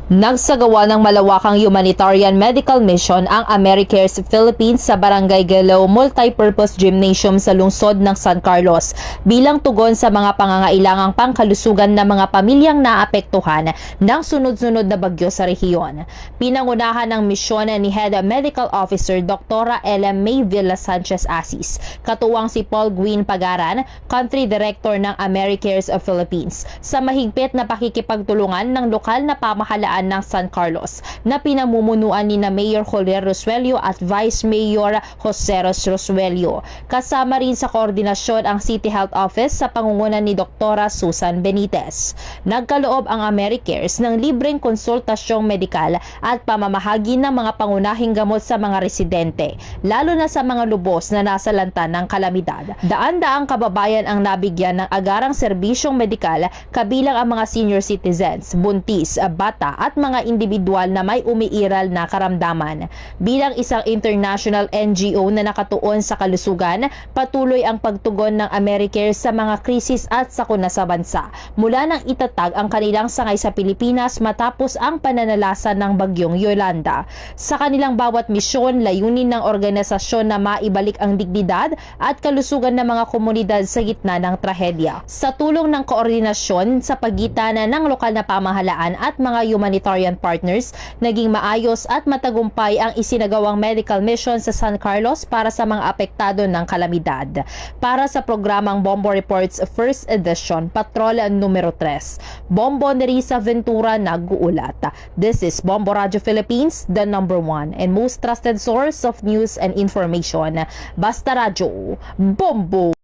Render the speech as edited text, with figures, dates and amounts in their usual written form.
Nagsagawa ng malawakang humanitarian medical mission ang AmeriCares Philippines sa Barangay Galaw Multipurpose Gymnasium sa lungsod ng San Carlos bilang tugon sa mga pangangailangang pangkalusugan ng mga pamilyang naapektuhan ng sunod-sunod na bagyo sa rehiyon. Pinangunahan ng misyon ni Head Medical Officer Dr. Ellen May Villa Sanchez Asis, katuwang si Paul Gwyn Pagaran, Country Director ng AmeriCares Philippines, sa mahigpit na pakikipagtulungan ng lokal na pamahalaan ng San Carlos na pinamumunuan ni na Mayor Joler Rosuelio at Vice Mayor Joseros Rosuelio. Kasama rin sa koordinasyon ang City Health Office sa pangunguna ni Dr. Susan Benitez. Nagkaloob ang AmeriCares ng libreng konsultasyong medikal at pamamahagi ng mga pangunahing gamot sa mga residente, lalo na sa mga lubos na nasalanta ng kalamidad. Daan-daang kababayan ang nabigyan ng agarang serbisyong medikal, kabilang ang mga senior citizens, buntis, bata at mga individual na may umiiral na karamdaman. Bilang isang international NGO na nakatuon sa kalusugan, patuloy ang pagtugon ng AmeriCare sa mga krisis at sakuna sa bansa mula nang itatag ang kanilang sangay sa Pilipinas matapos ang pananalasan ng bagyong Yolanda. Sa kanilang bawat misyon, layunin ng organisasyon na maibalik ang dignidad at kalusugan ng mga komunidad sa gitna ng trahedya. Sa tulong ng koordinasyon sa pagitan ng lokal na pamahalaan at mga humanitarian partners, naging maayos at matagumpay ang isinagawang medical mission sa San Carlos para sa mga apektado ng kalamidad. Para sa programang Bombo Reports First Edition, Patrol numero 3, Bombo Nerissa Ventura nag-uulat. This is Bombo Radio Philippines, the #1 and most trusted source of news and information. Basta Radio, Bombo!